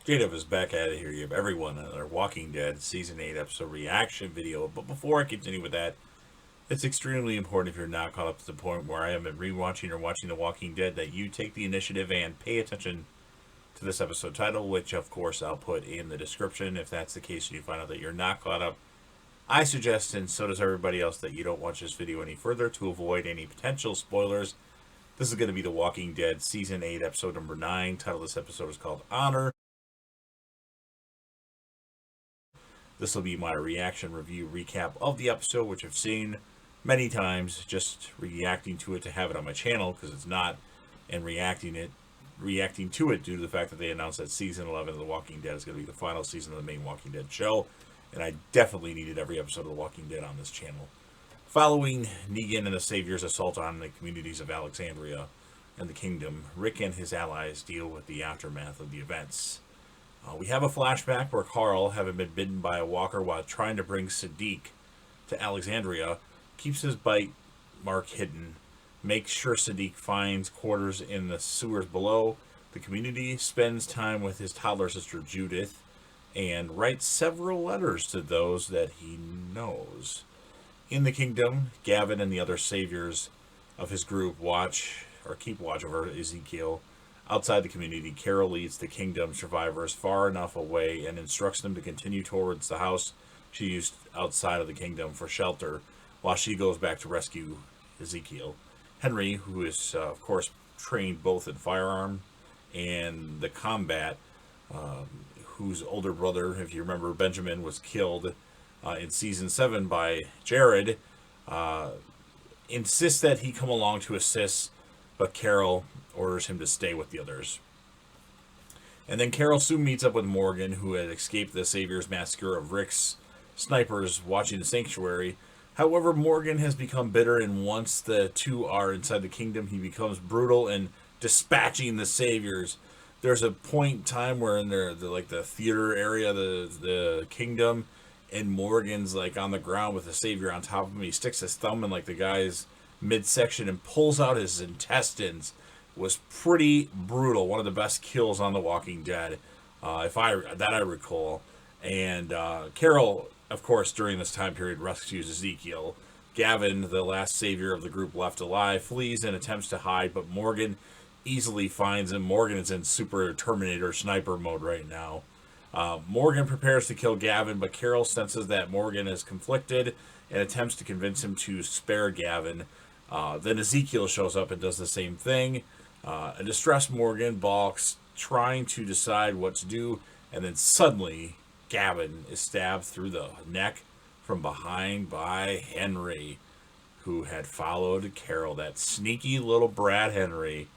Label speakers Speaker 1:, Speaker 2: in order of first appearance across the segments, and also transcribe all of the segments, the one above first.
Speaker 1: JDub is back at it here. You have everyone on our Walking Dead Season 8 episode reaction video. But before I continue with that, it's extremely important if you're not caught up to the point where I am at rewatching or watching The Walking Dead that you take the initiative and pay attention to this episode title, which of course I'll put in the description. If that's the case and you find out that you're not caught up, I suggest, and so does everybody else, that you don't watch this video any further to avoid any potential spoilers. This is going to be The Walking Dead Season 8 episode number 9. Title of this episode is called Honor. This will be my reaction review recap of the episode, which I've seen many times, just reacting to it to have it on my channel because it's not, and reacting to it due to the fact that they announced that season 11 of The Walking Dead is going to be the final season of the main Walking Dead show, and I definitely needed every episode of The Walking Dead on this channel. Following Negan and the Savior's assault on the communities of Alexandria and the Kingdom, Rick and his allies deal with the aftermath of the events. We have a flashback where Carl, having been bitten by a walker while trying to bring Siddiq to Alexandria, keeps his bite mark hidden, makes sure Siddiq finds quarters in the sewers below the community, spends time with his toddler sister Judith, and writes several letters to those that he knows. In the Kingdom, Gavin and the other saviors of his group keep watch over Ezekiel. Outside the community, Carol leads the Kingdom survivors far enough away and instructs them to continue towards the house she used outside of the Kingdom for shelter, while she goes back to rescue Ezekiel. Henry, who is, of course, trained both in firearm and the combat, whose older brother, if you remember, Benjamin, was killed in Season 7 by Jared, insists that he come along to assist, but Carol orders him to stay with the others. And then Carol soon meets up with Morgan, who had escaped the Savior's massacre of Rick's snipers watching the sanctuary. However, Morgan has become bitter, and once the two are inside the Kingdom, he becomes brutal in dispatching the Saviors. There's a point in time where in the theater area of the Kingdom, and Morgan's like on the ground with the Savior on top of him. He sticks his thumb in like the guy's midsection and pulls out his intestines. Was pretty brutal. One of the best kills on The Walking Dead, I recall. And Carol, of course, during this time period, rescues Ezekiel. Gavin, the last savior of the group left alive, flees and attempts to hide, but Morgan easily finds him. Morgan is in Super Terminator sniper mode right now. Morgan prepares to kill Gavin, but Carol senses that Morgan is conflicted and attempts to convince him to spare Gavin. Then Ezekiel shows up and does the same thing. A distressed Morgan balks, trying to decide what to do, and then suddenly Gavin is stabbed through the neck from behind by Henry, who had followed Carol, that sneaky little brat Henry.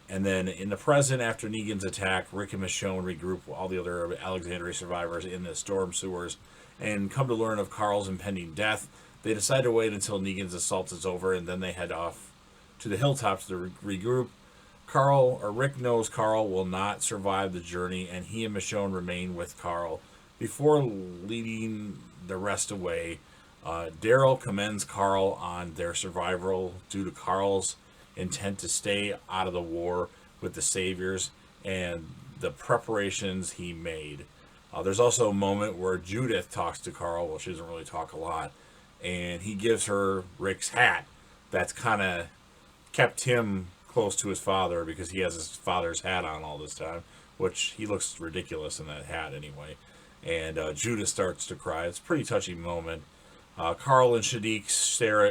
Speaker 1: And then in the present, after Negan's attack, Rick and Michonne regroup all the other Alexandria survivors in the storm sewers and come to learn of Carl's impending death. They decide to wait until Negan's assault is over, and then they head off to the hilltops to regroup. Rick knows Carl will not survive the journey, and he and Michonne remain with Carl. Before leading the rest away, Daryl commends Carl on their survival due to Carl's intent to stay out of the war with the Saviors and the preparations he made. There's also a moment where Judith talks to Carl. Well, she doesn't really talk a lot, and he gives her Rick's hat. That's kind of kept him close to his father because he has his father's hat on all this time, which he looks ridiculous in that hat anyway. And Judith starts to cry. It's a pretty touching moment. Carl and Siddiq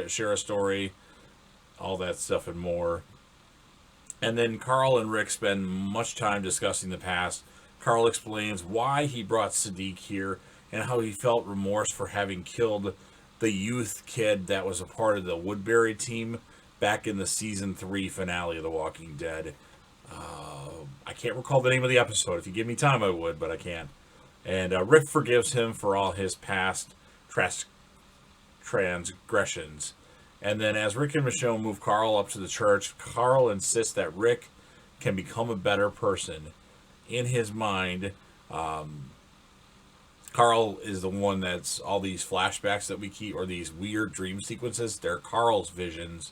Speaker 1: share a story, all that stuff and more. And then Carl and Rick spend much time discussing the past. Carl explains why he brought Siddiq here and how he felt remorse for having killed the youth kid that was a part of the Woodbury team back in the season 3 finale of The Walking Dead. I can't recall the name of the episode. If you give me time, I would, but I can't. And Rick forgives him for all his past transgressions. And then as Rick and Michonne move Carl up to the church, Carl insists that Rick can become a better person. In his mind, Carl is the one that's all these flashbacks that we keep, or these weird dream sequences. They're Carl's visions.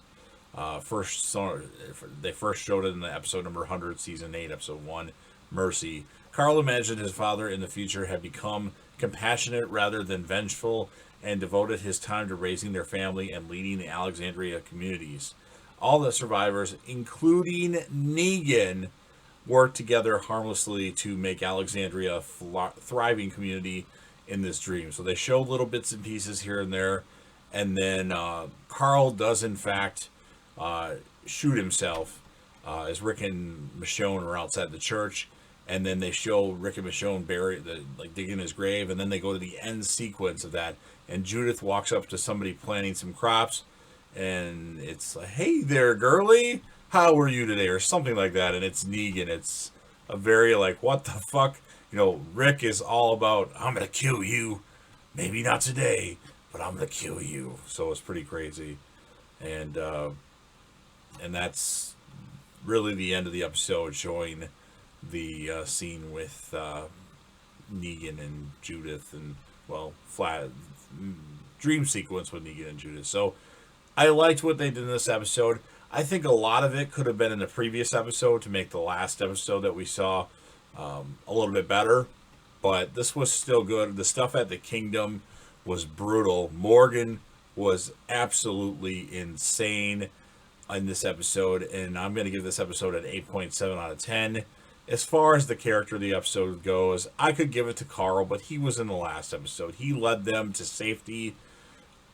Speaker 1: They first showed it in the episode number 100, season 8, episode 1, Mercy. Carl imagined his father in the future had become compassionate rather than vengeful and devoted his time to raising their family and leading the Alexandria communities. All the survivors, including Negan, worked together harmlessly to make Alexandria a thriving community in this dream. So they show little bits and pieces here and there. And then Carl does, in fact, shoot himself as Rick and Michonne are outside the church. And then they show Rick and Michonne digging his grave. And then they go to the end sequence of that. And Judith walks up to somebody planting some crops. And it's like, hey there, girly. How are you today? Or something like that. And it's Negan. It's a very like, what the fuck? You know, Rick is all about, I'm going to kill you. Maybe not today, but I'm going to kill you. So it's pretty crazy. And that's really the end of the episode, showing the scene with Negan and Judith, and dream sequence with Negan and Judith. So I liked what they did in this episode. I think a lot of it could have been in the previous episode to make the last episode that we saw a little bit better, but this was still good. The stuff at the Kingdom was brutal. Morgan was absolutely insane in this episode, and I'm going to give this episode an 8.7 out of 10. As far as the character of the episode goes, I could give it to Carl, but he was in the last episode. He led them to safety.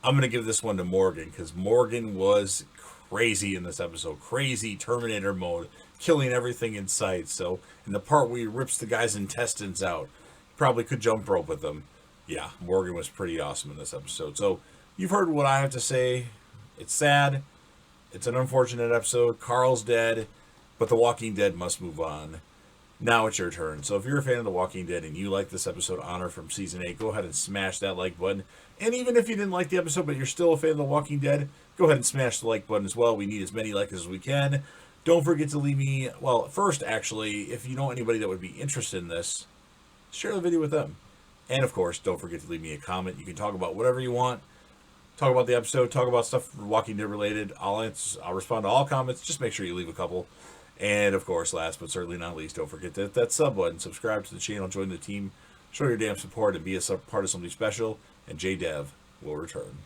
Speaker 1: I'm going to give this one to Morgan, because Morgan was crazy in this episode. Crazy Terminator mode, killing everything in sight. So, in the part where he rips the guy's intestines out, probably could jump rope with them. Yeah, Morgan was pretty awesome in this episode. So, you've heard what I have to say. It's sad. It's an unfortunate episode. Carl's dead, but The Walking Dead must move on. Now it's your turn. So if you're a fan of The Walking Dead and you like this episode, Honor from Season 8, go ahead and smash that like button. And even if you didn't like the episode, but you're still a fan of The Walking Dead, go ahead and smash the like button as well. We need as many likes as we can. Don't forget to leave me... Well, first, actually, if you know anybody that would be interested in this, share the video with them. And, of course, don't forget to leave me a comment. You can talk about whatever you want. Talk about the episode. Talk about stuff Walking Dead related. I'll respond to all comments. Just make sure you leave a couple. And, of course, last but certainly not least, don't forget to hit that sub button, subscribe to the channel, join the team, show your damn support, and be a part of something special. And JDev will return.